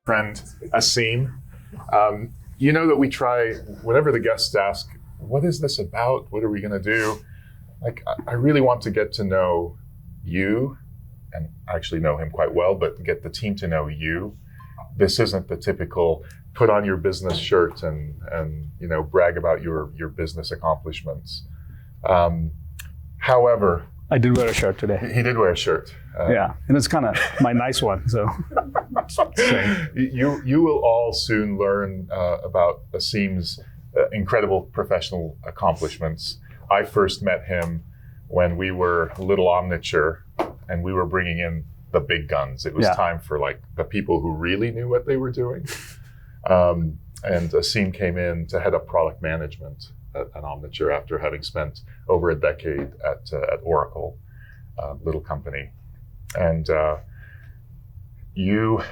friend Aseem. You know that we try, whenever the guests ask, what is this about? What are we going to do? Like, I really want to get to know you, and I actually know him quite well, but get the team to know you. This isn't the typical put on your business shirt and brag about your business accomplishments. However, I did wear a shirt today. He did wear a shirt. Yeah, and it's kind of my nice one. So you will all soon learn about Aseem's incredible professional accomplishments. I first met him when we were little Omniture, and we were bringing in the big guns. It was time for like the people who really knew what they were doing. And Aseem came in to head up product management at Omniture after having spent over a decade at Oracle, little company. And you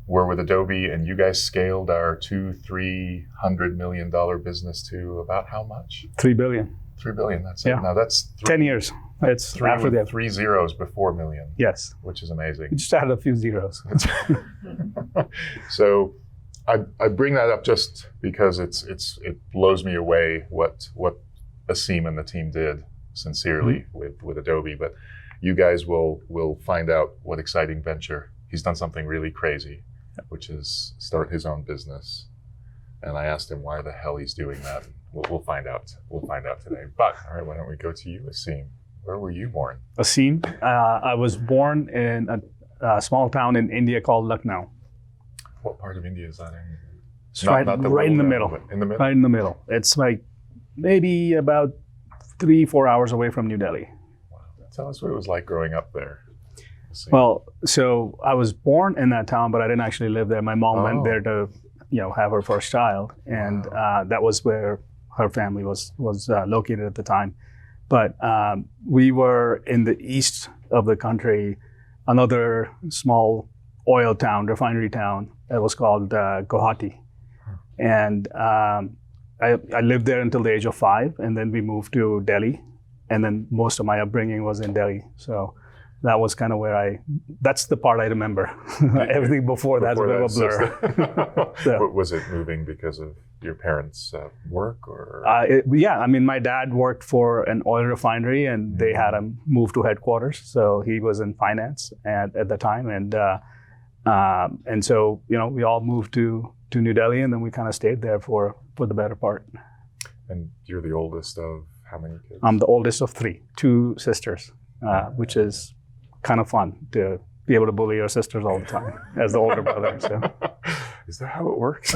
were with Adobe, and you guys scaled our $200-300 million business to about how much? $3 billion. $3 billion. That's it. Now that's 10 years. It's after that. 3 zeros before million. Yes. Which is amazing. We just added a few zeros. So I bring that up just because it blows me away what Aseem and the team did sincerely with Adobe. But you guys will find out what exciting venture. He's done something really crazy, which is start his own business. And I asked him why the hell he's doing that. We'll find out. We'll find out today. But all right, why don't we go to you, Aseem? Where were you born? Aseem. I was born in a small town in India called Lucknow. What part of India is that in? It's right in the middle. In the middle? Right in the middle. It's like maybe about 3-4 hours away from New Delhi. Wow. Tell us what it was like growing up there. Well, so I was born in that town, but I didn't actually live there. My mom went there to, have her first child, and that was where her family was located at the time. But we were in the east of the country, another small oil town, refinery town that was called Guwahati. And I lived there until the age of 5, and then we moved to Delhi, and then most of my upbringing was in Delhi. So that was kind of where that's the part I remember. Everything before that's a bit of a blur. So. Was it moving because of your parents' work? Or? My dad worked for an oil refinery, and they had him move to headquarters. So he was in finance at the time. And so, we all moved to New Delhi, and then we kind of stayed there for the better part. And you're the oldest of how many kids? I'm the oldest of 3, 2 sisters, which is kind of fun to be able to bully your sisters all the time as the older brother. So. Is that how it works?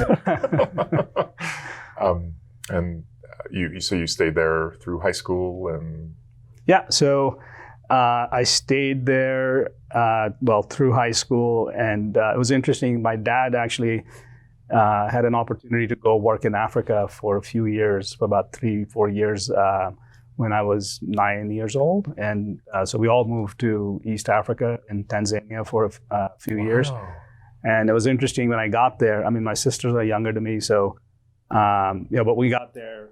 And you stayed there through high school and? Yeah, so I stayed there through high school, and it was interesting. My dad actually had an opportunity to go work in Africa for a few years, for about 3-4 years. When I was 9 years old. And so we all moved to East Africa and Tanzania for a few years. And it was interesting when I got there. I mean, my sisters are younger than me, so, but we got there,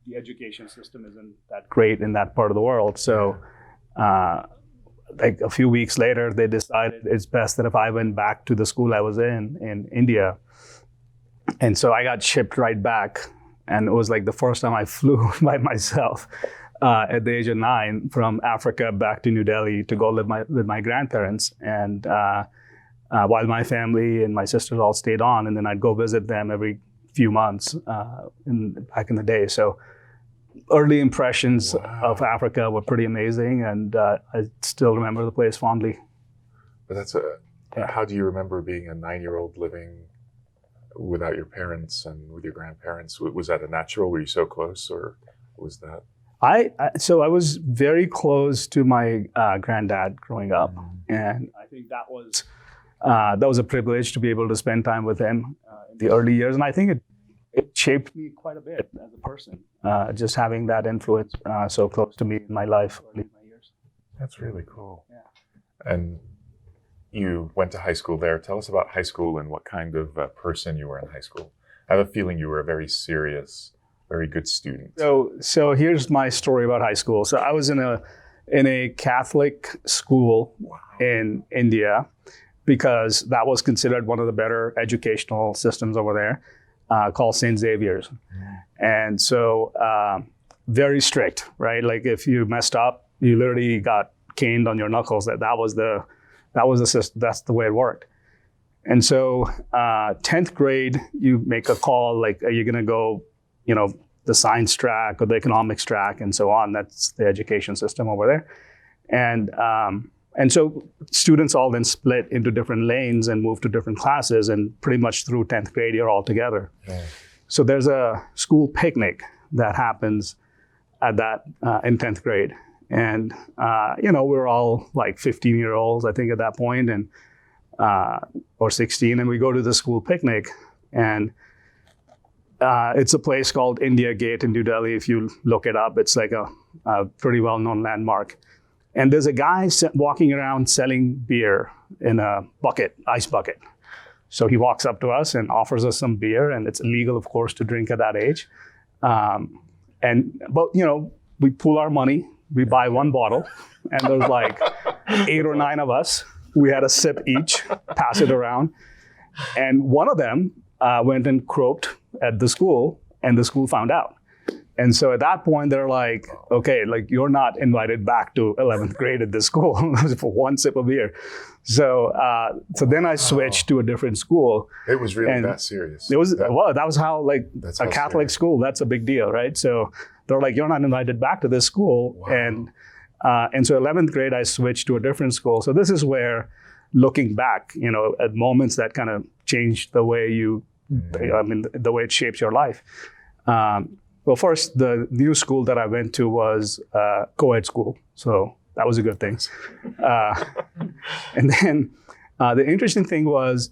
the education system isn't that great in that part of the world. So like a few weeks later, they decided it's best that if I went back to the school I was in India. And so I got shipped right back. And it was like the first time I flew by myself at the age of 9 from Africa back to New Delhi to go live with my grandparents. And while my family and my sisters all stayed on, and then I'd go visit them every few months back in the day. So early impressions of Africa were pretty amazing, and I still remember the place fondly. But how do you remember being a 9-year-old living without your parents and with your grandparents? Was that a natural? Were you so close, or was that? So I was very close to my granddad growing up, and I think that was a privilege to be able to spend time with him in the early years, and I think it shaped me quite a bit as a person, just having that influence so close to me in my life early in my years. That's really cool. Yeah. And you went to high school there. Tell us about high school and what kind of person you were in high school. I have a feeling you were a very serious, very good student. So here's my story about high school. So I was in a Catholic school in India, because that was considered one of the better educational systems over there, called St. Xavier's. And so very strict, right? Like if you messed up, you literally got caned on your knuckles. That was the system. That's the way it worked. And so 10th grade, you make a call, like, are you going to go, the science track or the economics track and so on? That's the education system over there. And so students all then split into different lanes and move to different classes, and pretty much through 10th grade, you're all together. Yeah. So there's a school picnic that happens at that in 10th grade. And, we're all like 15-year-olds, I think, at that point, and or 16, and we go to the school picnic, and it's a place called India Gate in New Delhi. If you look it up, it's like a pretty well-known landmark. And there's a guy walking around selling beer in a bucket, ice bucket. So he walks up to us and offers us some beer, and it's illegal, of course, to drink at that age. But we pool our money, we buy one bottle, and there's like 8 or 9 of us. We had a sip each, pass it around. And one of them went and croaked at the school, and the school found out. And so at that point, they're like, okay, like, you're not invited back to 11th grade at this school for one sip of beer. So then I switched to a different school. It was really that serious. It was, that was how, like, a Catholic school, that's a big deal, right? So they're like, you're not invited back to this school. Wow. And so 11th grade, I switched to a different school. So this is where, looking back, at moments that kind of changed the way the way it shapes your life. Well, first, the new school that I went to was co-ed school. So that was a good thing. And then the interesting thing was,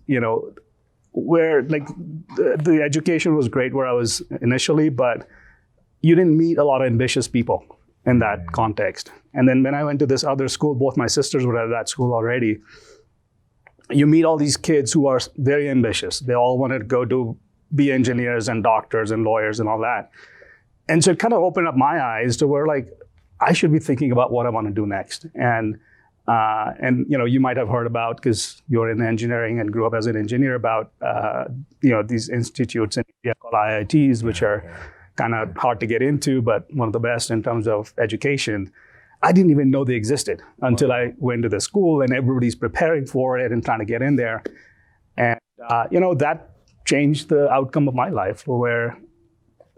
where, like, the education was great where I was initially, but you didn't meet a lot of ambitious people in that context. And then when I went to this other school, both my sisters were at that school already. You meet all these kids who are very ambitious. They all wanted to go to be engineers and doctors and lawyers and all that. And so it kind of opened up my eyes to where, like, I should be thinking about what I want to do next. And you might have heard about, because you're in engineering and grew up as an engineer, about these institutes in India called IITs, which are kind of hard to get into, but one of the best in terms of education. I didn't even know they existed until I went to the school, and everybody's preparing for it and trying to get in there. And, that changed the outcome of my life, where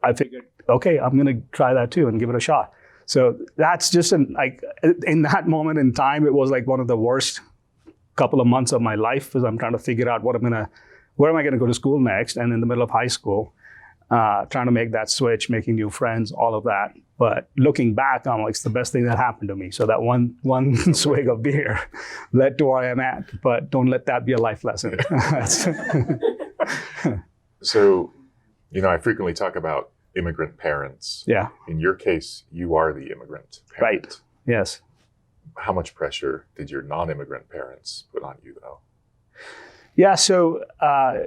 I figured, okay, I'm going to try that too and give it a shot. So that's just in that moment in time, it was like one of the worst couple of months of my life, as I'm trying to figure out where am I going to go to school next? And in the middle of high school, trying to make that switch, making new friends, all of that. But looking back, I'm like, it's the best thing that happened to me. So that one swig of beer led to where I am at. But don't let that be a life lesson. So, I frequently talk about immigrant parents. Yeah. In your case, you are the immigrant parent. Right. Yes. How much pressure did your non-immigrant parents put on you, though? Yeah. So,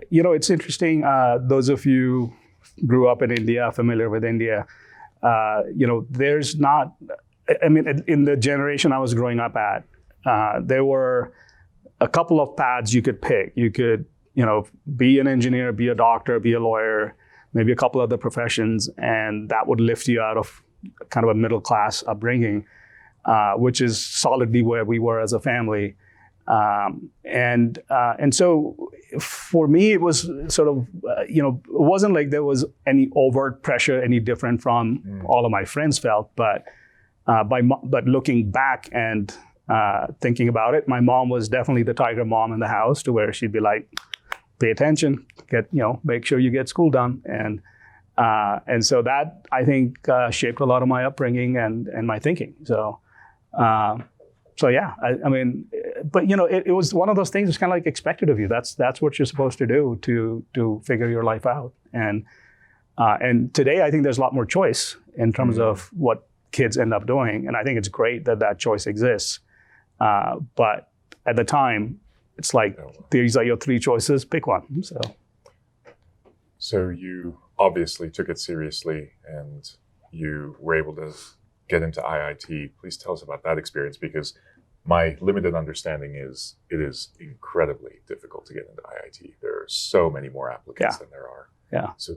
it's interesting. Those of you grew up in India, familiar with India, there's not, in the generation I was growing up at, there were a couple of paths you could pick. You could, be an engineer, be a doctor, be a lawyer, maybe a couple other professions, and that would lift you out of kind of a middle class upbringing, which is solidly where we were as a family. And so for me, it was sort of, it wasn't like there was any overt pressure, any different from all of my friends felt, but looking back and thinking about it, my mom was definitely the tiger mom in the house, to where she'd be like, pay attention, make sure you get school done. And so that, I think, shaped a lot of my upbringing and my thinking. So yeah, but it was one of those things. It's kind of like expected of you. That's what you're supposed to do to figure your life out. And today, I think there's a lot more choice in terms of what kids end up doing. And I think it's great that choice exists. But at the time, it's like, these are your 3 choices, pick one. So you obviously took it seriously, and you were able to get into IIT. Please tell us about that experience, because my limited understanding is it is incredibly difficult to get into IIT. There are so many more applicants than there are. Yeah. So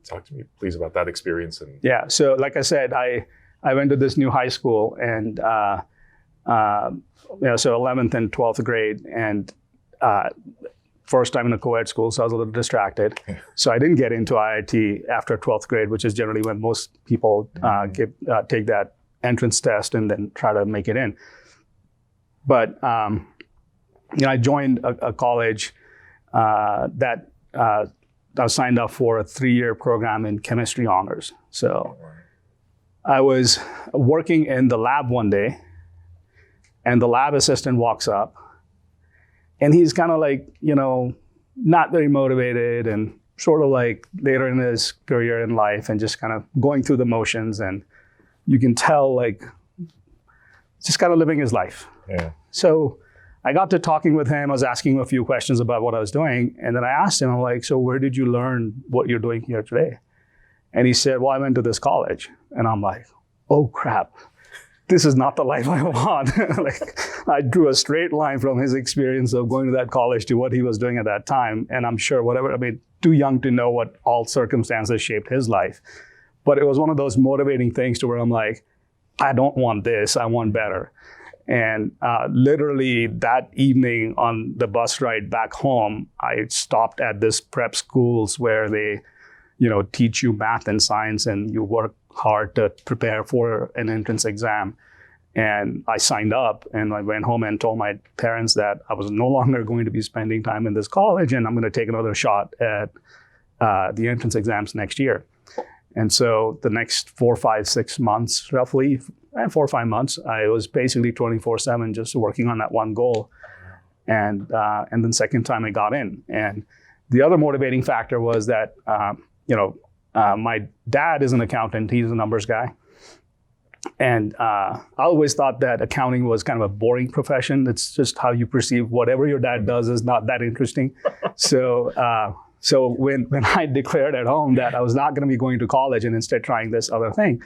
talk to me, please, about that experience. And yeah. So like I said, I went to this new high school, and so 11th and 12th grade, and first time in a co-ed school, so I was a little distracted. So I didn't get into IIT after 12th grade, which is generally when most people take that entrance test and then try to make it in. But I joined a college that I was signed up for a 3-year program in chemistry honors. So I was working in the lab one day, and the lab assistant walks up, and he's kind of like, not very motivated and sort of like later in his career in life and just kind of going through the motions. And you can tell, like, just kind of living his life. Yeah. So I got to talking with him. I was asking him a few questions about what I was doing. And then I asked him, I'm like, so where did you learn what you're doing here today? And he said, well, I went to this college. And I'm like, oh, crap. This is not the life I want. Like, I drew a straight line from his experience of going to that college to what he was doing at that time. And I'm sure too young to know what all circumstances shaped his life. But it was one of those motivating things to where I'm like, I don't want this, I want better. And literally that evening on the bus ride back home, I stopped at this prep schools where they, teach you math and science, and you work hard to prepare for an entrance exam. And I signed up, and I went home and told my parents that I was no longer going to be spending time in this college, and I'm going to take another shot at the entrance exams next year. And so the next 4, 5, 6 months, roughly 4 or 5 months, I was basically 24/7 just working on that one goal. And then second time I got in. And the other motivating factor was that, my dad is an accountant. He's a numbers guy. And I always thought that accounting was kind of a boring profession. It's just how you perceive whatever your dad does is not that interesting. So when I declared at home that I was not going to be going to college and instead trying this other thing,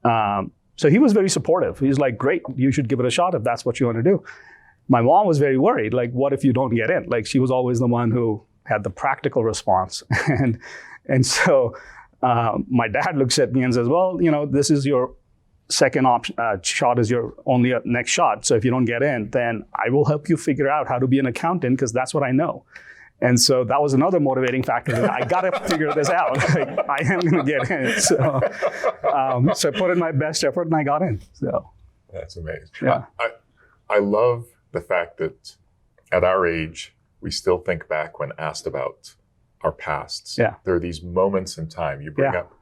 so he was very supportive. He's like, great, you should give it a shot if that's what you want to do. My mom was very worried, like, what if you don't get in? Like, she was always the one who had the practical response. And so my dad looks at me and says, well, this is your second shot, is your only next shot. So if you don't get in, then I will help you figure out how to be an accountant, because that's what I know. And so that was another motivating factor. That I got to figure this out. Like, I am going to get in. So I put in my best effort and I got in. So that's amazing. Yeah. I love the fact that at our age, we still think back when asked about our pasts. Yeah. There are these moments in time. You bring up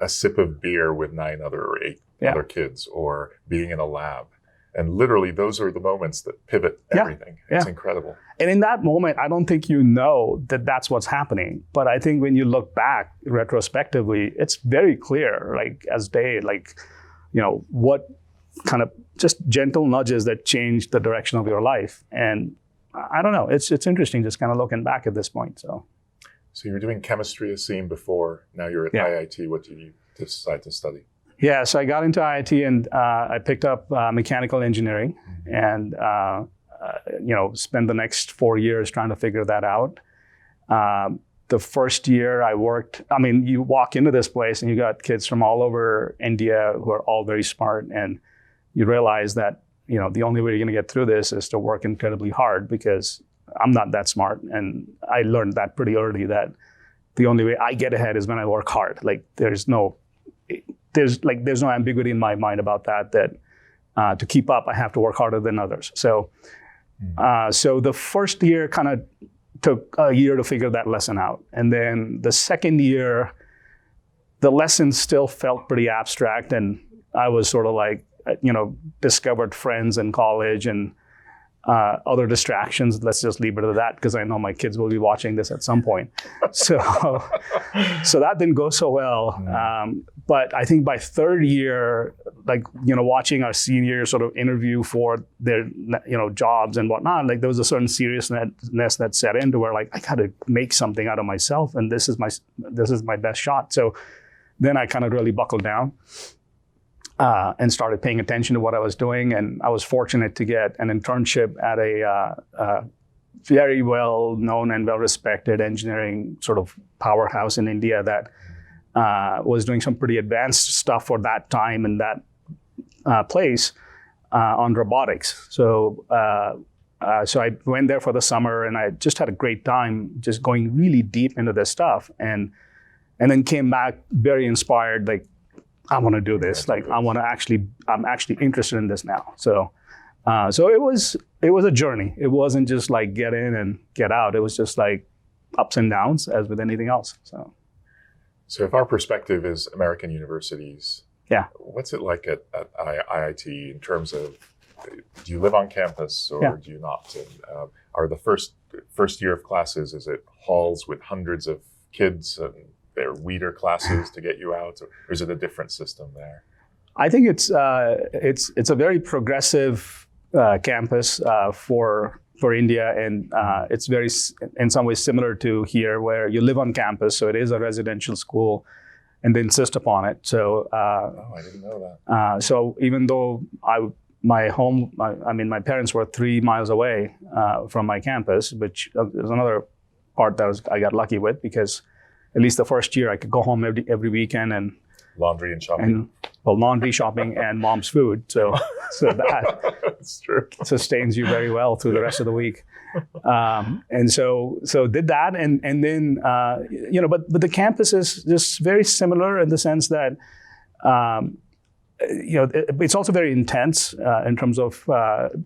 a sip of beer with 9 or 8 other kids, or being in a lab. And literally, those are the moments that pivot everything. It's incredible. And in that moment, I don't think you know that that's what's happening. But I think when you look back retrospectively, it's very clear, like as day, like, what kind of just gentle nudges that changed the direction of your life. And I don't know, it's interesting just kind of looking back at this point. So you were doing chemistry, Aseem, before. Now you're at IIT. What did you decide to study? Yeah, so I got into IIT and I picked up mechanical engineering, and spent the next 4 years trying to figure that out. The first year I worked, you walk into this place and you got kids from all over India who are all very smart, and you realize that, the only way you're going to get through this is to work incredibly hard, because I'm not that smart. And I learned that pretty early, that the only way I get ahead is when I work hard. Like, there's no ambiguity in my mind about that to keep up, I have to work harder than others. So the first year kind of took a year to figure that lesson out. And then the second year, the lesson still felt pretty abstract. And I was sort of like, discovered friends in college and other distractions. Let's just leave it at that, because I know my kids will be watching this at some point. So that didn't go so well. But I think by third year, watching our seniors sort of interview for their, jobs and whatnot, like there was a certain seriousness that set in to where, like, I got to make something out of myself, and this is my best shot. So then I kind of really buckled down. and started paying attention to what I was doing. And I was fortunate to get an internship at a very well-known and well-respected engineering sort of powerhouse in India that was doing some pretty advanced stuff for that time and that place on robotics. So I went there for the summer, and I just had a great time just going really deep into this stuff, and then came back very inspired, like, I want to do this. Like, I'm actually interested in this now. So it was a journey. It wasn't just like get in and get out. It was just like ups and downs, as with anything else. So if our perspective is American universities, yeah, what's it like at IIT in terms of, do you live on campus or do you not? And are the first year of classes, is it halls with hundreds of kids and their weeder classes to get you out, or is it a different system there? I think it's a very progressive campus for India, and it's very, in some ways, similar to here, where you live on campus, so it is a residential school, and they insist upon it. So I didn't know that. So even though my parents were 3 miles away from my campus, which is another part that I got lucky with, because at least the first year I could go home every weekend and laundry and shopping. Laundry, shopping, and mom's food. So that that's true. Sustains you very well through the rest of the week. And so did that, and then but the campus is just very similar in the sense that it's also very intense in terms of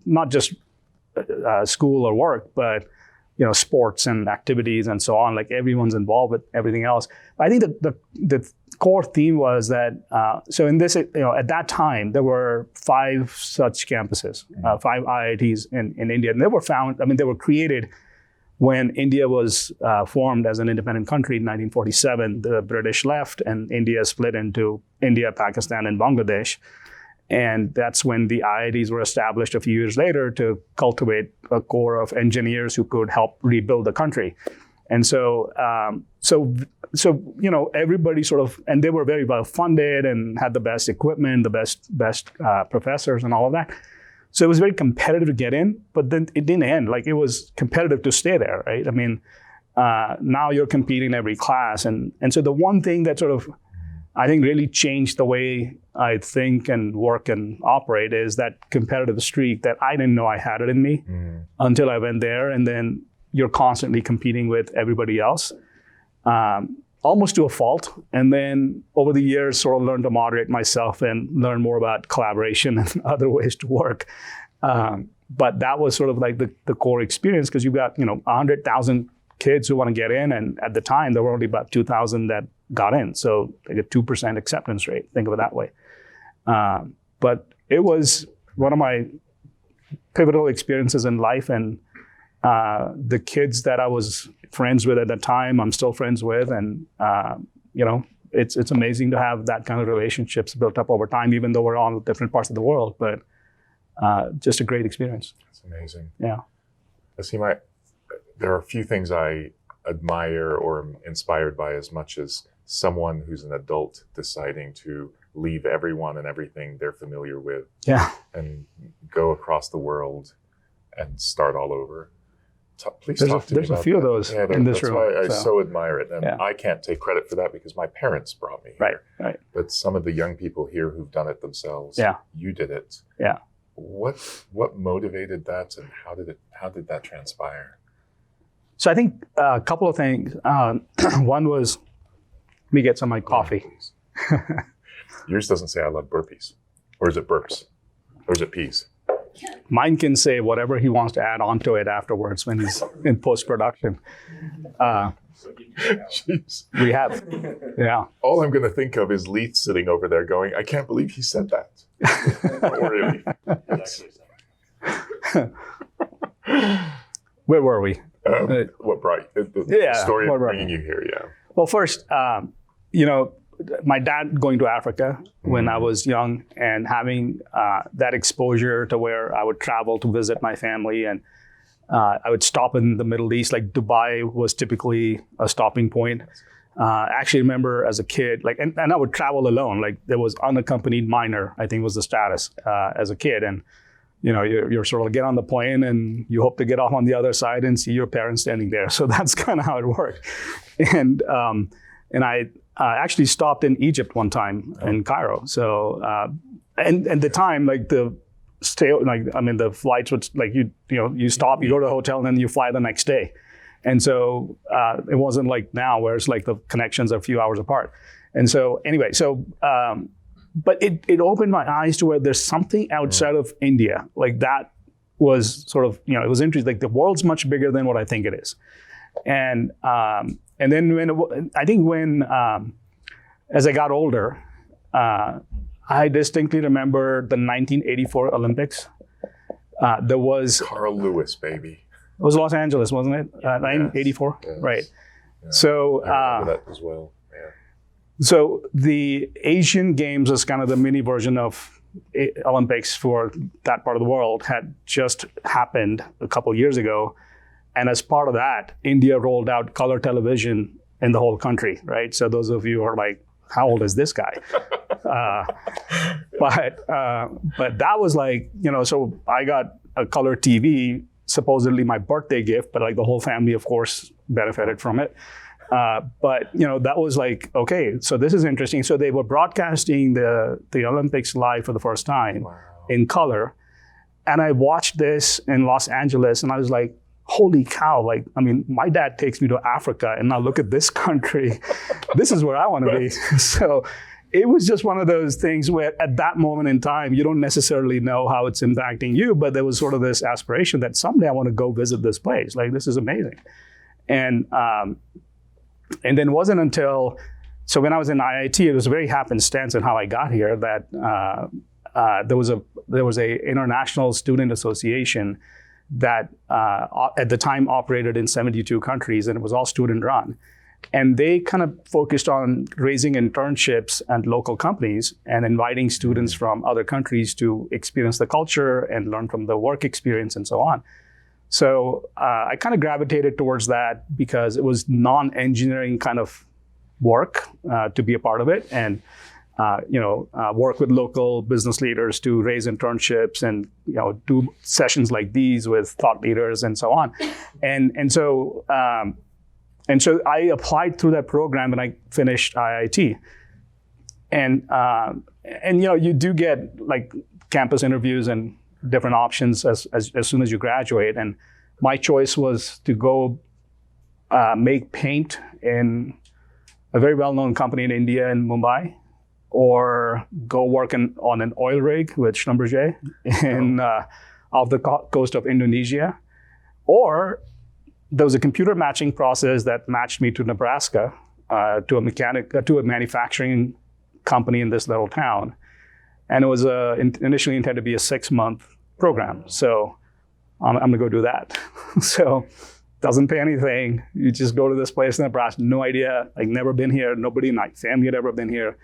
not just school or work, but sports and activities and so on. Like, everyone's involved with everything else. I think that the core theme was that, so in this, at that time, there were 5 such campuses, 5 IITs in India. And they were created when India was formed as an independent country in 1947. The British left, and India split into India, Pakistan, and Bangladesh. And that's when the IITs were established a few years later to cultivate a core of engineers who could help rebuild the country. And so everybody sort of, and they were very well funded and had the best equipment, the best professors, and all of that. So it was very competitive to get in, but then it didn't end. Like, it was competitive to stay there, right? I mean, now you're competing in every class, and so the one thing that sort of, I think, really changed the way I think and work and operate is that competitive streak that I didn't know I had it in me until I went there. And then you're constantly competing with everybody else, almost to a fault. And then over the years, sort of learned to moderate myself and learn more about collaboration and other ways to work. But that was sort of like the core experience, because you've got 100,000 kids who want to get in, and at the time there were only about 2,000 that got in, so like a 2% acceptance rate. Think of it that way. But it was one of my pivotal experiences in life, and the kids that I was friends with at the time, I'm still friends with, and it's amazing to have that kind of relationships built up over time, even though we're on different parts of the world. But just a great experience. That's amazing. Yeah. Aseem, there are a few things I admire or am inspired by as much as someone who's an adult deciding to leave everyone and everything they're familiar with and go across the world and start all over. Please talk to me about There's a few of those in this room. That's why I so admire it. And I can't take credit for that because my parents brought me here. Right. But some of the young people here who've done it themselves, you did it. Yeah. What motivated that, and how did that transpire? So I think a couple of things. One was, let me get some of my coffee. Yours doesn't say I love burpees. Or is it burps? Or is it peas? Mine can say whatever he wants to add onto it afterwards when he's in post-production. We have, All I'm going to think of is Leith sitting over there going, I can't believe he said that. Really? Where were we? What brought the story of bringing you here? Yeah. Well, first, my dad going to Africa when I was young, and having that exposure to where I would travel to visit my family, and I would stop in the Middle East. Like Dubai was typically a stopping point. I actually remember as a kid, like, and I would travel alone. Like there was unaccompanied minor, I think was the status as a kid. And, you're sort of get on the plane and you hope to get off on the other side and see your parents standing there. So that's kind of how it worked. And I actually stopped in Egypt one time in Cairo. So, and the time, like the flights would you stop, you go to the hotel, and then you fly the next day. And so it wasn't like now where it's like the connections are a few hours apart. And so anyway, but it opened my eyes to where there's something outside of India. Like that was sort of, it was interesting. Like the world's much bigger than what I think it is. And then as I got older, I distinctly remember the 1984 Olympics. There was Carl Lewis, baby. It was Los Angeles, wasn't it? 1984, yes. Right. Yeah. So I remember that as well. Yeah. So the Asian Games was kind of the mini version of Olympics for that part of the world, had just happened a couple of years ago, and as part of that, India rolled out color television in the whole country. Right. So those of you who are like, how old is this guy? But that was like, so I got a color TV. Supposedly my birthday gift, but like the whole family, of course, benefited from it. But that was like, okay, so this is interesting. So they were broadcasting the Olympics live for the first time in color. And I watched this in Los Angeles and I was like, holy cow, like, I mean, my dad takes me to Africa and now look at this country. This is where I want to be. So it was just one of those things where at that moment in time, you don't necessarily know how it's impacting you, but there was sort of this aspiration that someday I want to go visit this place. Like, this is amazing. And then it wasn't until, so when I was in IIT, it was very happenstance in how I got here that there was a international student association that at the time operated in 72 countries, and it was all student run. And they kind of focused on raising internships at local companies and inviting students from other countries to experience the culture and learn from the work experience and so on. So I kind of gravitated towards that because it was non-engineering kind of work to be a part of it, and work with local business leaders to raise internships and do sessions like these with thought leaders and so on. And so I applied through that program and I finished IIT. And you do get like campus interviews and different options as soon as you graduate. And my choice was to go make paint in a very well-known company in India in Mumbai, or go work on an oil rig with Schlumberger off the coast of Indonesia, or there was a computer matching process that matched me to Nebraska, to a manufacturing company in this little town. And it was initially intended to be a 6-month program. So I'm gonna go do that. So doesn't pay anything. You just go to this place in Nebraska, no idea, like never been here. Nobody in my family had ever been here.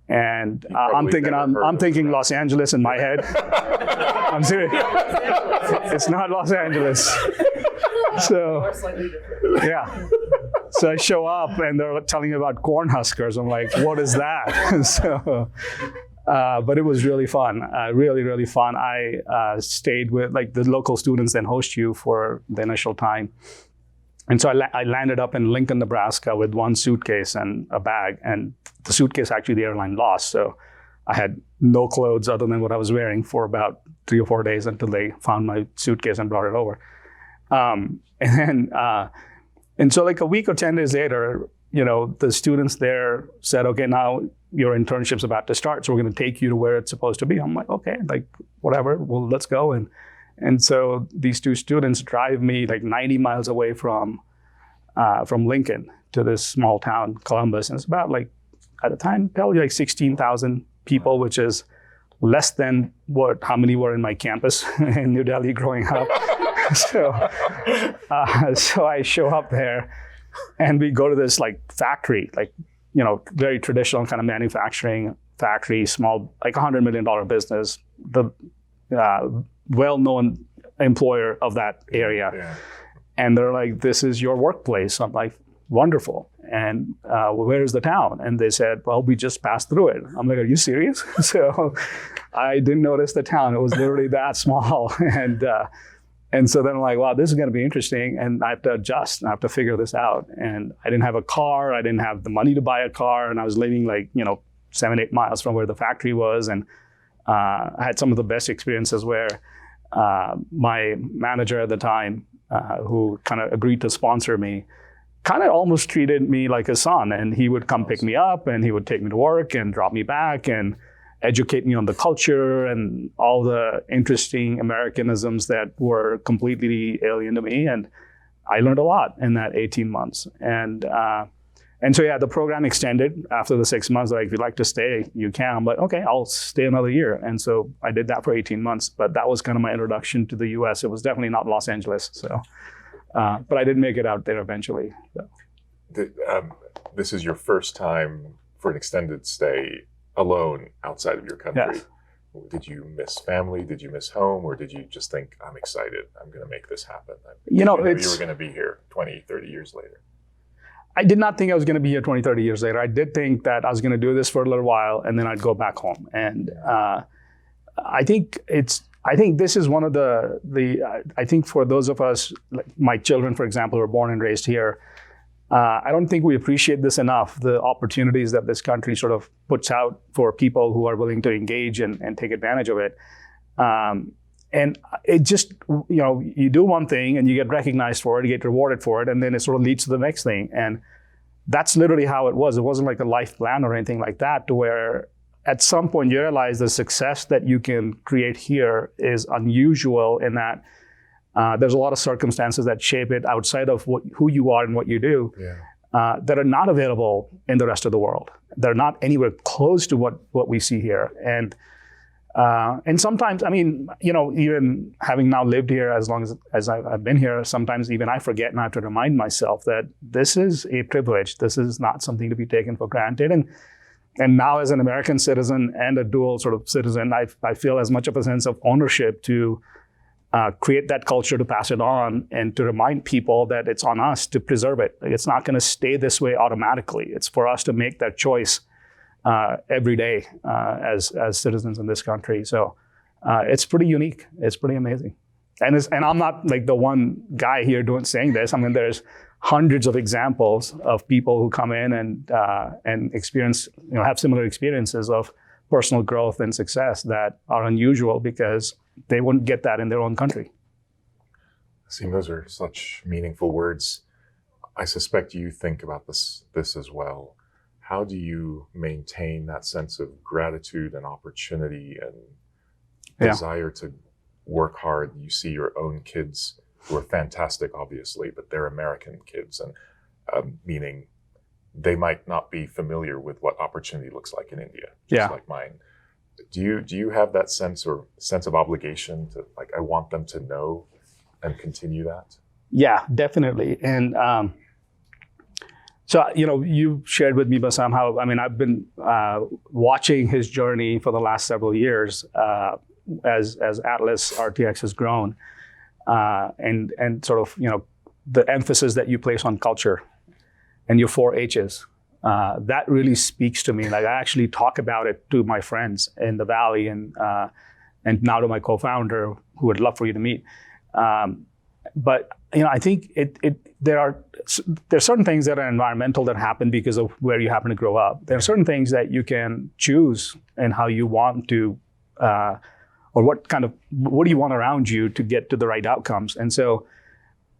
And I'm thinking Los Angeles in my head. I'm serious. It's not Los Angeles. So, yeah. So I show up and they're telling me about corn huskers. I'm like, what is that? So, but it was really fun, really, really fun. I stayed with, like, the local students then host you for the initial time. And so I landed up in Lincoln, Nebraska with one suitcase and a bag. And the suitcase, actually, the airline lost. So I had no clothes other than what I was wearing for about 3 or 4 days until they found my suitcase and brought it over. And so like a week or 10 days later, the students there said, okay, now your internship's about to start, so we're going to take you to where it's supposed to be. I'm like, okay, like whatever, well, let's go. And so these two students drive me like 90 miles away from Lincoln to this small town, Columbus. And it's about, like, at the time, probably like 16,000 people, which is less than how many were in my campus in New Delhi growing up. So I show up there and we go to this like factory, like, very traditional kind of manufacturing factory, small, like $100 million business, the well-known employer of that area. Yeah. And they're like, this is your workplace. I'm like, wonderful. And where's the town? And they said, well, we just passed through it. I'm like, are you serious? So I didn't notice the town. It was literally that small. And so then I'm like, wow, this is going to be interesting. And I have to adjust. I have to figure this out. And I didn't have a car. I didn't have the money to buy a car. And I was living 7-8 miles from where the factory was. And I had some of the best experiences where my manager at the time, who kind of agreed to sponsor me, kind of almost treated me like a son. And he would come pick me up and he would take me to work and drop me back and educate me on the culture and all the interesting Americanisms that were completely alien to me. And I learned a lot in that 18 months. And so, yeah, the program extended after the 6 months. Like, if you'd like to stay, you can. I'm like, okay, I'll stay another year. And so I did that for 18 months. But that was kind of my introduction to the US. It was definitely not Los Angeles. So, but I did make it out there eventually. So. This is your first time for an extended stay alone outside of your country. Yes. Did you miss family? Did you miss home? Or did you just think, I'm excited, I'm going to make this happen? You know, you were going to be here 20, 30 years later. I did not think I was going to be here 20, 30 years later. I did think that I was going to do this for a little while and then I'd go back home. And I think this is one of I think for those of us, like my children, for example, who were born and raised here, I don't think we appreciate this enough, the opportunities that this country sort of puts out for people who are willing to engage and take advantage of it. And it just, you do one thing and you get recognized for it, you get rewarded for it, and then it sort of leads to the next thing. And that's literally how it was. It wasn't like a life plan or anything like that, to where at some point you realize the success that you can create here is unusual in that there's a lot of circumstances that shape it outside of who you are and what you do, that are not available in the rest of the world. They're not anywhere close to what we see here. And sometimes, I mean, even having now lived here as long as I've been here, sometimes even I forget and I have to remind myself that this is a privilege. This is not something to be taken for granted. And now as an American citizen and a dual sort of citizen, I feel as much of a sense of ownership to create that culture, to pass it on, and to remind people that it's on us to preserve it. It's not going to stay this way automatically. It's for us to make that choice every day as citizens in this country. So it's pretty unique. It's pretty amazing. And I'm not like the one guy here saying this. I mean, there's hundreds of examples of people who come in and experience, have similar experiences of personal growth and success that are unusual because they wouldn't get that in their own country. Aseem, those are such meaningful words. I suspect you think about this as well. How do you maintain that sense of gratitude and opportunity and desire to work hard? You see your own kids who are fantastic, obviously, but they're American kids, and meaning they might not be familiar with what opportunity looks like in India, just like mine. Do you have that sense of obligation to, like, I want them to know and continue that? Yeah, definitely. And so, you shared with me, Bassam, how, I've been watching his journey for the last several years as Atlas RTX has grown, and sort of, the emphasis that you place on culture and your 4 H's. That really speaks to me. Like, I actually talk about it to my friends in the Valley and now to my co-founder, who would love for you to meet. But I think there's certain things that are environmental that happen because of where you happen to grow up. There are certain things that you can choose in how you want to, or what do you want around you to get to the right outcomes. And so,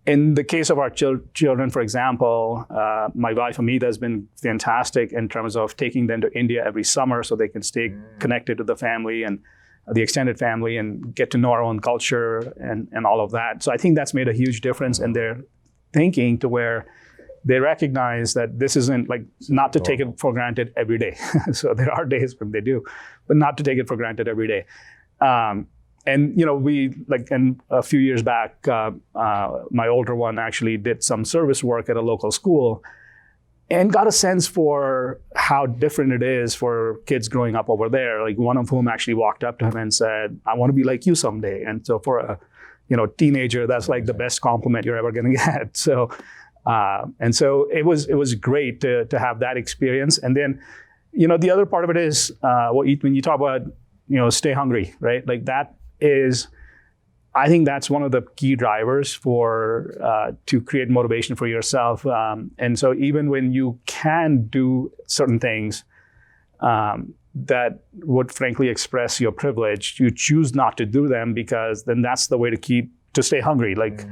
in the case of our children, for example, my wife Amita has been fantastic in terms of taking them to India every summer so they can stay connected to the family and the extended family and get to know our own culture and all of that. So I think that's made a huge difference in their thinking, to where they recognize that this isn't like, not to take it for granted every day. So there are days when they do, but not to take it for granted every day. And we, like, and a few years back, my older one actually did some service work at a local school and got a sense for how different it is for kids growing up over there. Like, one of whom actually walked up to him and said, "I want to be like you someday." And so for a teenager, that's like the best compliment you're ever going to get. So And so it was great to have that experience. And then, the other part of it is when you talk about, stay hungry, right? Like that is, I think that's one of the key drivers for to create motivation for yourself. And so even when you can do certain things that would frankly express your privilege, you choose not to do them because then that's the way to stay hungry. Like,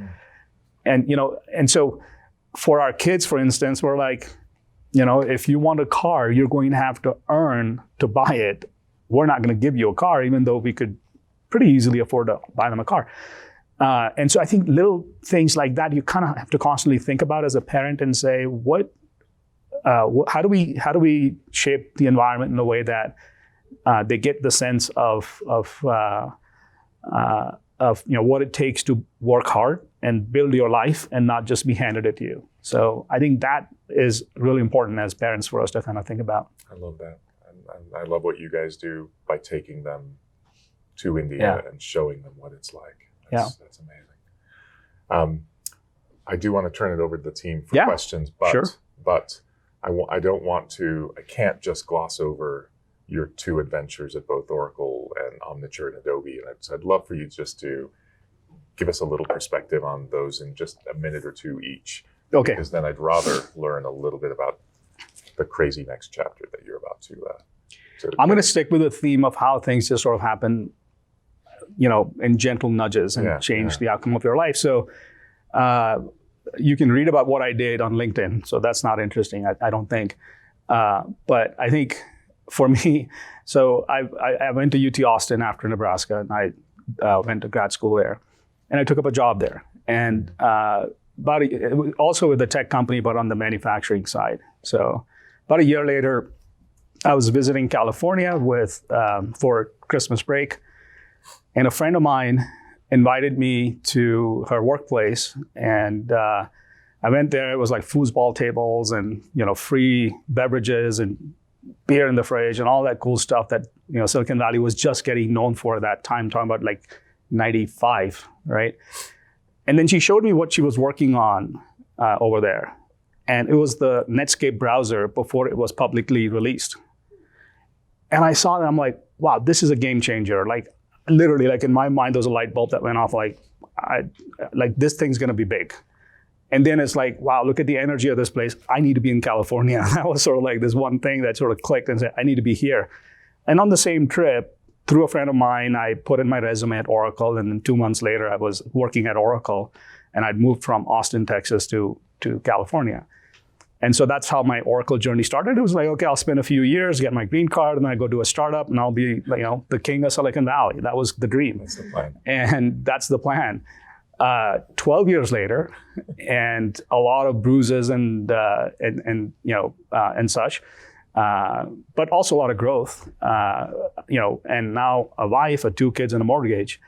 and so for our kids, for instance, we're like, if you want a car, you're going to have to earn to buy it. We're not going to give you a car, even though we could pretty easily afford to buy them a car. And so I think little things like that, you kind of have to constantly think about as a parent and say, how do we shape the environment in a way that they get the sense of what it takes to work hard and build your life and not just be handed it to you. So I think that is really important as parents for us to kind of think about. I love that. And I love what you guys do by taking them to India and showing them what it's like. That's amazing. I do want to turn it over to the team for questions, but I can't just gloss over your two adventures at both Oracle and Omniture and Adobe. And I'd love for you just to give us a little perspective on those in just a minute or two each. Okay. Because then I'd rather learn a little bit about the crazy next chapter that you're about to I'm going to stick with the theme of how things just sort of happen, in gentle nudges and change the outcome of your life. So you can read about what I did on LinkedIn. So that's not interesting, I don't think. But I think for me, so I went to UT Austin after Nebraska, and I went to grad school there, and I took up a job there. And it was also with a tech company, but on the manufacturing side. So about a year later, I was visiting California for Christmas break, and a friend of mine invited me to her workplace, and I went there. It was like foosball tables and free beverages and beer in the fridge and all that cool stuff that Silicon Valley was just getting known for at that time. Talking about like 95, right? And then she showed me what she was working on over there, and it was the Netscape browser before it was publicly released. And I saw that, I'm like, wow, this is a game changer. Like literally, like in my mind, there was a light bulb that went off. Like this thing's gonna be big. And then it's like, wow, look at the energy of this place. I need to be in California. That was sort of like this one thing that sort of clicked and said, I need to be here. And on the same trip, through a friend of mine, I put in my resume at Oracle, and then 2 months later, I was working at Oracle, and I'd moved from Austin, Texas to California. And so that's how my Oracle journey started. It was like, okay, I'll spend a few years, get my green card, and then I go do a startup, and I'll be, the king of Silicon Valley. That was the dream. That's the plan. And that's the plan. 12 years later, and a lot of bruises and such, but also a lot of growth, and now a wife, 2 kids, and a mortgage,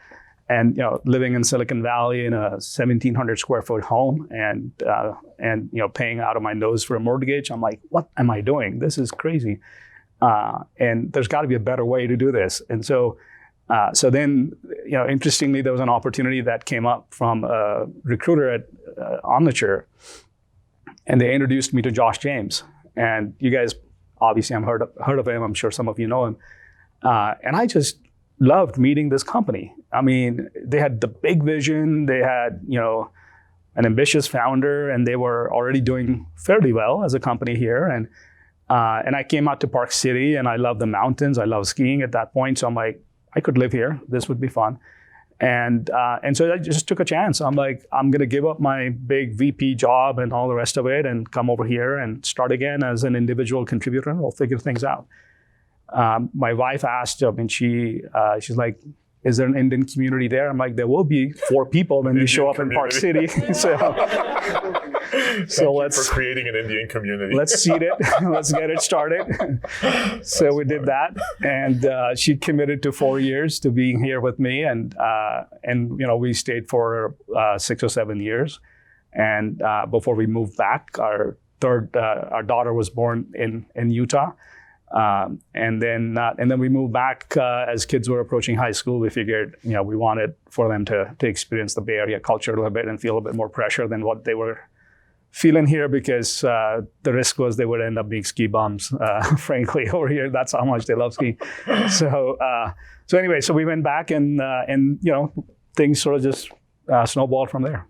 and living in Silicon Valley in a 1,700 square foot home, and paying out of my nose for a mortgage. I'm like, what am I doing? This is crazy, and there's got to be a better way to do this. And so then, interestingly, there was an opportunity that came up from a recruiter at Omniture, and they introduced me to Josh James. And you guys, obviously, I've heard of him. I'm sure some of you know him. And I just loved meeting this company. I mean, they had the big vision. They had, an ambitious founder, and they were already doing fairly well as a company here. And I came out to Park City, and I love the mountains. I love skiing at that point. So I'm like, I could live here. This would be fun. And so I just took a chance. I'm like, I'm going to give up my big VP job and all the rest of it and come over here and start again as an individual contributor. We'll figure things out. My wife asked, she's like, is there an Indian community there? I'm like, there will be 4 people when you show up in Park City. So let's for creating an Indian community. Let's seed it. Let's get it started. So we did that, and she committed to 4 years to being here with me, and we stayed for 6 or 7 years, and before we moved back, our daughter was born in Utah. And then we moved back as kids were approaching high school. We figured, we wanted for them to experience the Bay Area culture a little bit and feel a bit more pressure than what they were feeling here because the risk was they would end up being ski bums. Frankly, over here, that's how much they love skiing. So anyway, so we went back and things sort of just snowballed from there.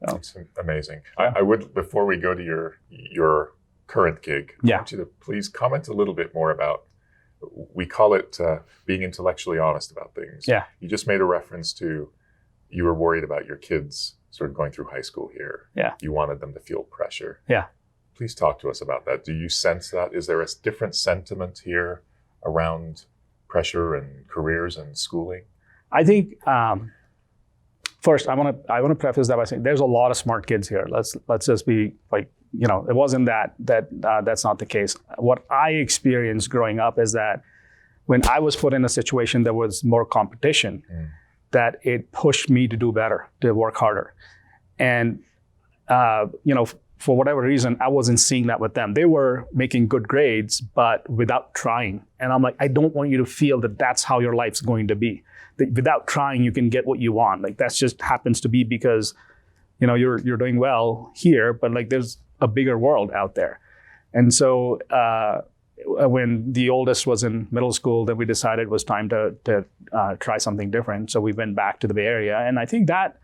So. That's amazing. I would, before we go to your current gig, I want you to please comment a little bit more about, we call it being intellectually honest about things. Yeah. You just made a reference to, you were worried about your kids sort of going through high school here. Yeah. You wanted them to feel pressure. Yeah. Please talk to us about that. Do you sense that? Is there a different sentiment here around pressure and careers and schooling? I think first I want to preface that by saying there's a lot of smart kids here. Let's just be like, it wasn't that's not the case. What I experienced growing up is that when I was put in a situation there was more competition, that it pushed me to do better, to work harder. And, for whatever reason, I wasn't seeing that with them. They were making good grades, but without trying. And I'm like, I don't want you to feel that that's how your life's going to be. That without trying, you can get what you want. Like that's just happens to be because, you're doing well here, but like there's a bigger world out there. And so when the oldest was in middle school, then we decided it was time to try something different. So we went back to the Bay Area. And I think that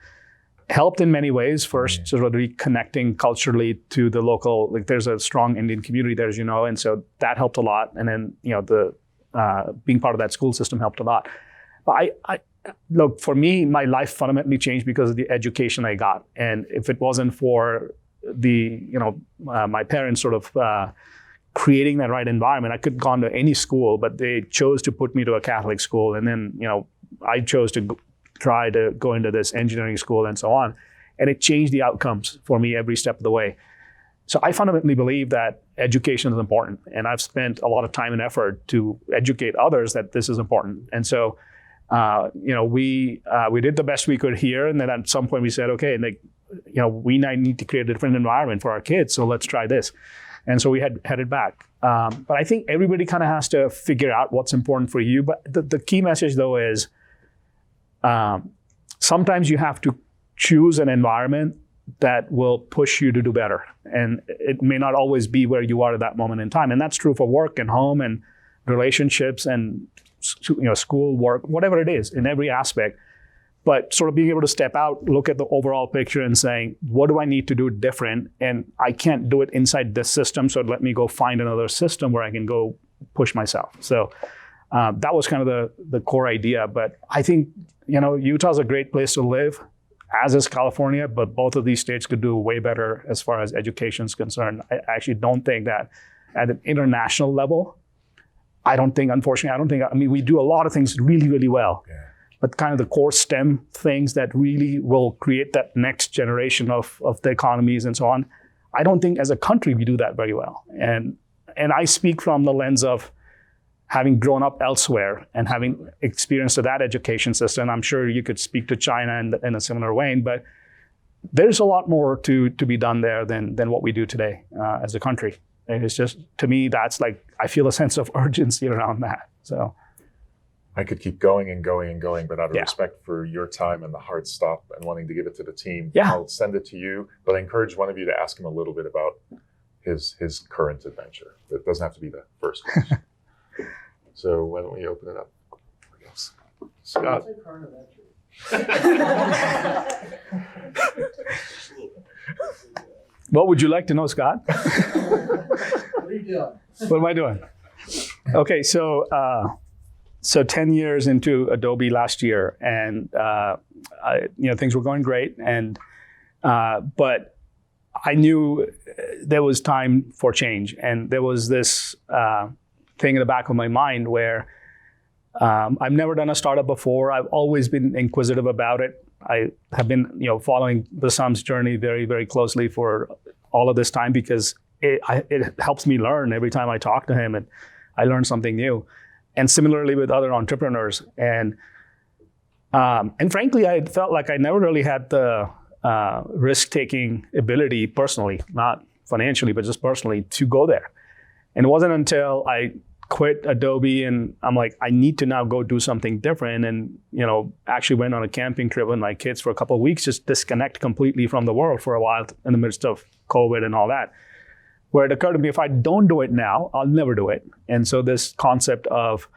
helped in many ways. First, sort of reconnecting culturally to the local, like there's a strong Indian community there, as you know, and so that helped a lot. And then, the being part of that school system helped a lot. But I look, for me, my life fundamentally changed because of the education I got. And if it wasn't for my parents sort of creating that right environment, I could have gone to any school, but they chose to put me to a Catholic school. And then, I chose to try to go into this engineering school and so on. And it changed the outcomes for me every step of the way. So I fundamentally believe that education is important. And I've spent a lot of time and effort to educate others that this is important. And so, we did the best we could here. And then at some point we said, okay, we need to create a different environment for our kids. So let's try this. And so we headed back. But I think everybody kind of has to figure out what's important for you. But the key message, though, is sometimes you have to choose an environment that will push you to do better. And it may not always be where you are at that moment in time. And that's true for work and home and relationships and school, work, whatever it is, in every aspect. But sort of being able to step out, look at the overall picture and saying, what do I need to do different? And I can't do it inside this system, so let me go find another system where I can go push myself. So that was kind of the core idea. But I think, Utah's a great place to live, as is California, but both of these states could do way better as far as education is concerned. I actually don't think that at an international level, unfortunately, we do a lot of things really, really well. Yeah. But kind of the core STEM things that really will create that next generation of the economies and so on, I don't think as a country we do that very well. And I speak from the lens of having grown up elsewhere and having experienced that education system. I'm sure you could speak to China in a similar vein, but there's a lot more to be done there than what we do today as a country. And it's just, to me, that's like, I feel a sense of urgency around that. So I could keep going and going and going, but out of respect for your time and the hard stop and wanting to give it to the team, I'll send it to you. But I encourage one of you to ask him a little bit about his current adventure. It doesn't have to be the first question. So why don't we open it up? Scott. What would you like to know, Scott? What are you doing? What am I doing? Okay, so 10 years into Adobe last year, and things were going great, and but I knew there was time for change, and there was this thing in the back of my mind where I've never done a startup before. I've always been inquisitive about it. I have been, following Bassam's journey very, very closely for all of this time because it helps me learn every time I talk to him, and I learn something new. And similarly with other entrepreneurs. And frankly, I felt like I never really had the risk-taking ability personally, not financially, but just personally, to go there. And it wasn't until I quit Adobe, and I'm like, I need to now go do something different. And, actually went on a camping trip with my kids for a couple of weeks, just disconnect completely from the world for a while in the midst of COVID and all that. Where it occurred to me, if I don't do it now, I'll never do it. And so this concept of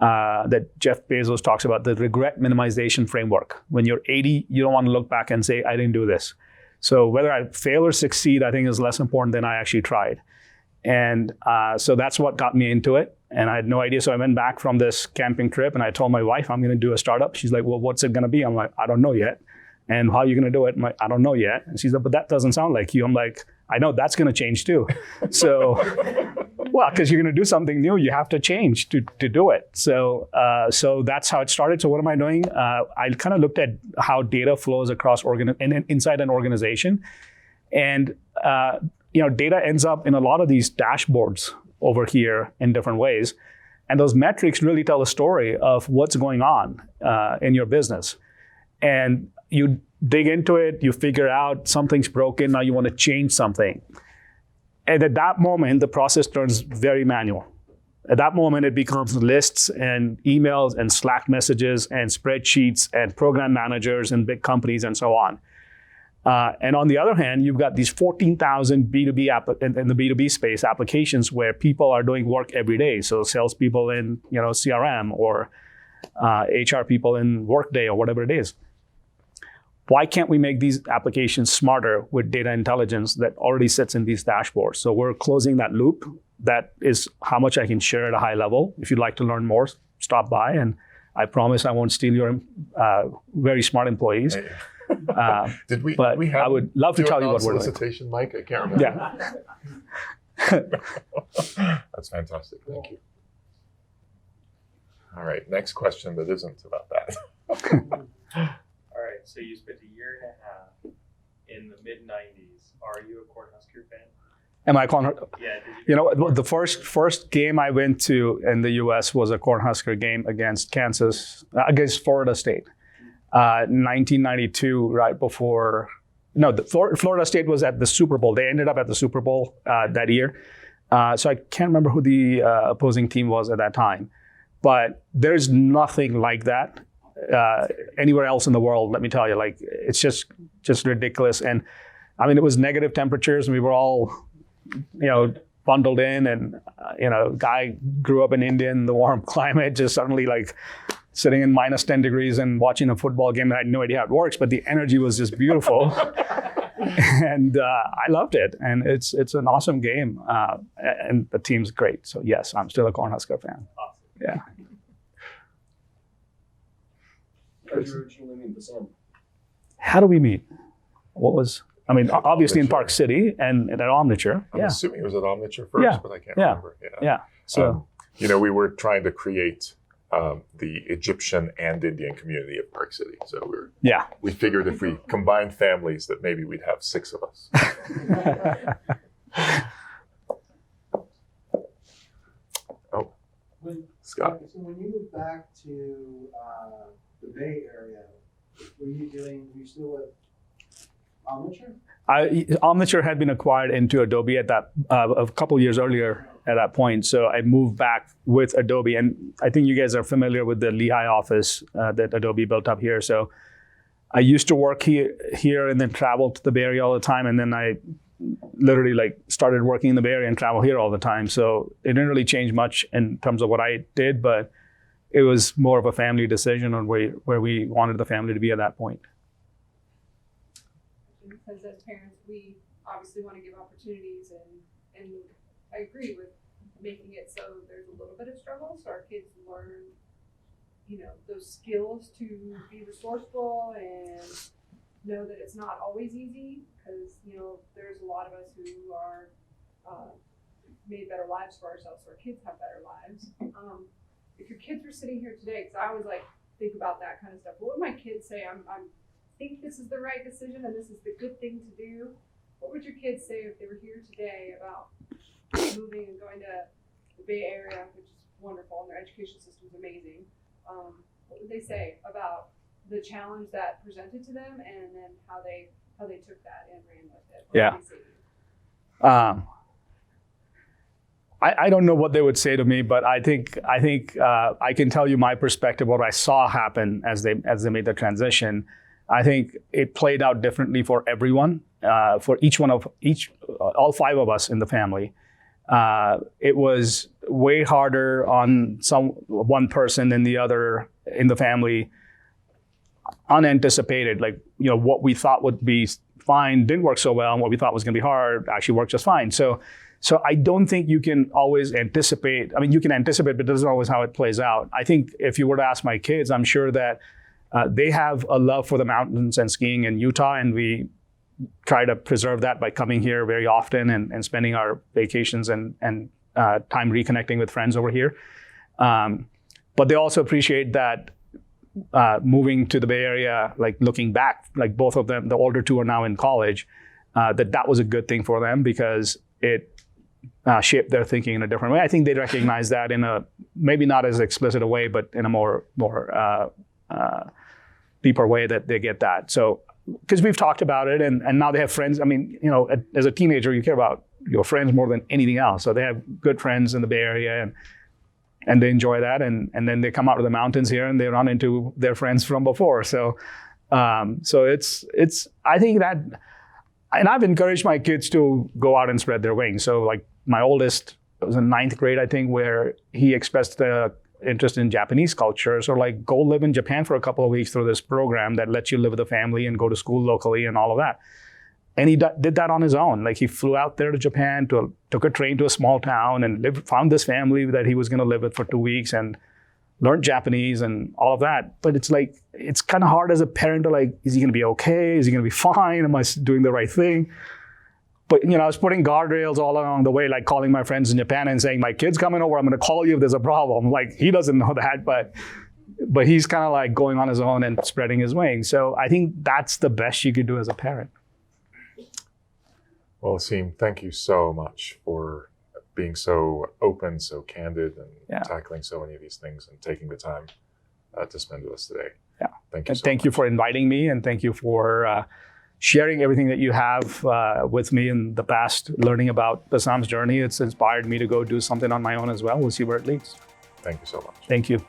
that Jeff Bezos talks about, the regret minimization framework. When you're 80, you don't want to look back and say, I didn't do this. So whether I fail or succeed, I think is less important than I actually tried. And so that's what got me into it. And I had no idea. So I went back from this camping trip and I told my wife, I'm going to do a startup. She's like, well, what's it going to be? I'm like, I don't know yet. And how are you going to do it? I'm like, I don't know yet. And she's like, but that doesn't sound like you. I'm like, I know that's going to change too. So, well, because you're going to do something new, you have to change to do it. So that's how it started. So what am I doing? I kind of looked at how data flows across inside an organization. And data ends up in a lot of these dashboards over here in different ways. And those metrics really tell a story of what's going on in your business. And you dig into it, you figure out something's broken, now you want to change something. And at that moment, the process turns very manual. At that moment, it becomes lists and emails and Slack messages and spreadsheets and program managers and big companies and so on. And on the other hand, you've got these 14,000 B2B in the B2B space applications where people are doing work every day. So salespeople in CRM or HR people in Workday or whatever it is. Why can't we make these applications smarter with data intelligence that already sits in these dashboards? So we're closing that loop. That is how much I can share at a high level. If you'd like to learn more, stop by, and I promise I won't steal your very smart employees. Hey. Did we have I would love to tell you what we're doing. Solicitation, Mike? I can't remember. Yeah. That's fantastic. Thank you. All right. Next question that isn't about that. All right. So you spent a year and a half in the mid-90s. Are you a Cornhusker fan? Am I Corn? Yeah. The first game I went to in the U.S. was a Cornhusker game against Florida State. 1992, right before. No, Florida State was at the Super Bowl. They ended up at the Super Bowl that year. So I can't remember who the opposing team was at that time. But there's nothing like that anywhere else in the world, let me tell you. Like, it's just ridiculous. And I mean, it was negative temperatures, and we were all, bundled in, and, guy grew up in India in the warm climate, just suddenly like sitting in minus 10 degrees and watching a football game. I had no idea how it works, but the energy was just beautiful. And I loved it. And it's an awesome game. And the team's great. So yes, I'm still a Cornhusker fan. Awesome. Yeah. How did you originally meet Bassam? How do we meet? Obviously in Park City and at Omniture. I'm assuming it was at Omniture first, Yeah. but I can't remember. Yeah. So, we were trying to create the Egyptian and Indian community of Park City. So we figured if we combined families that maybe we'd have 6 of us. Scott. So when you moved back to the Bay Area, were you still with Omniture? Omniture had been acquired into Adobe at that a couple years earlier at that point. So I moved back with Adobe, and I think you guys are familiar with the Lehigh office that Adobe built up here. So I used to work here and then travel to the Bay Area all the time, and then I literally started working in the Bay Area and travel here all the time. So it didn't really change much in terms of what I did, but it was more of a family decision on where we wanted the family to be at that point. Because as parents, we obviously want to give opportunities, and I agree with making it so there's a little bit of struggle, so our kids learn, those skills to be resourceful and know that it's not always easy, because there's a lot of us who are made better lives for ourselves, so our kids have better lives. If your kids were sitting here today, because I always think about that kind of stuff. What would my kids say? I think this is the right decision and this is the good thing to do. What would your kids say if they were here today about moving and going to the Bay Area, which is wonderful, and their education system is amazing? What would they say about the challenge that presented to them, and then how they took that and ran with it? Yeah. I don't know what they would say to me, but I think I can tell you my perspective, what I saw happen as they made the transition. I think it played out differently for everyone, for all 5 of us in the family. It was way harder on one person than the other in the family. Unanticipated, like, what we thought would be fine didn't work so well, and what we thought was going to be hard actually worked just fine. So I don't think you can always anticipate. I mean, you can anticipate, but it doesn't always how it plays out. I think if you were to ask my kids, I'm sure that they have a love for the mountains and skiing in Utah, and we try to preserve that by coming here very often and spending our vacations and time reconnecting with friends over here. But they also appreciate that moving to the Bay Area, like looking back, like both of them, the older 2 are now in college, that was a good thing for them because it shaped their thinking in a different way. I think they recognize that in a maybe not as explicit a way, but in a more deeper way that they get that. So, because we've talked about it, and now they have friends. I mean, as a teenager, you care about your friends more than anything else. So they have good friends in the Bay Area, and they enjoy that. And then they come out to the mountains here, and they run into their friends from before. So it's I think that, and I've encouraged my kids to go out and spread their wings. So like my oldest was in 9th grade, I think, where he expressed the interest in Japanese culture. So like, go live in Japan for a couple of weeks through this program that lets you live with a family and go to school locally and all of that. And he did that on his own. Like, he flew out there to Japan, took a train to a small town and found this family that he was going to live with for 2 weeks and learned Japanese and all of that. But it's like, it's kind of hard as a parent to like, is he going to be okay? Is he going to be fine? Am I doing the right thing? But, I was putting guardrails all along the way, like calling my friends in Japan and saying, my kid's coming over, I'm going to call you if there's a problem. Like, he doesn't know that, but he's kind of like going on his own and spreading his wings. So I think that's the best you could do as a parent. Well, Aseem, thank you so much for being so open, so candid, and tackling so many of these things and taking the time to spend with us today. Yeah. Thank you so Thank much. you for inviting me, and thank you for sharing everything that you have with me in the past, learning about Bassam's journey. It's inspired me to go do something on my own as well. We'll see where it leads. Thank you so much. Thank you.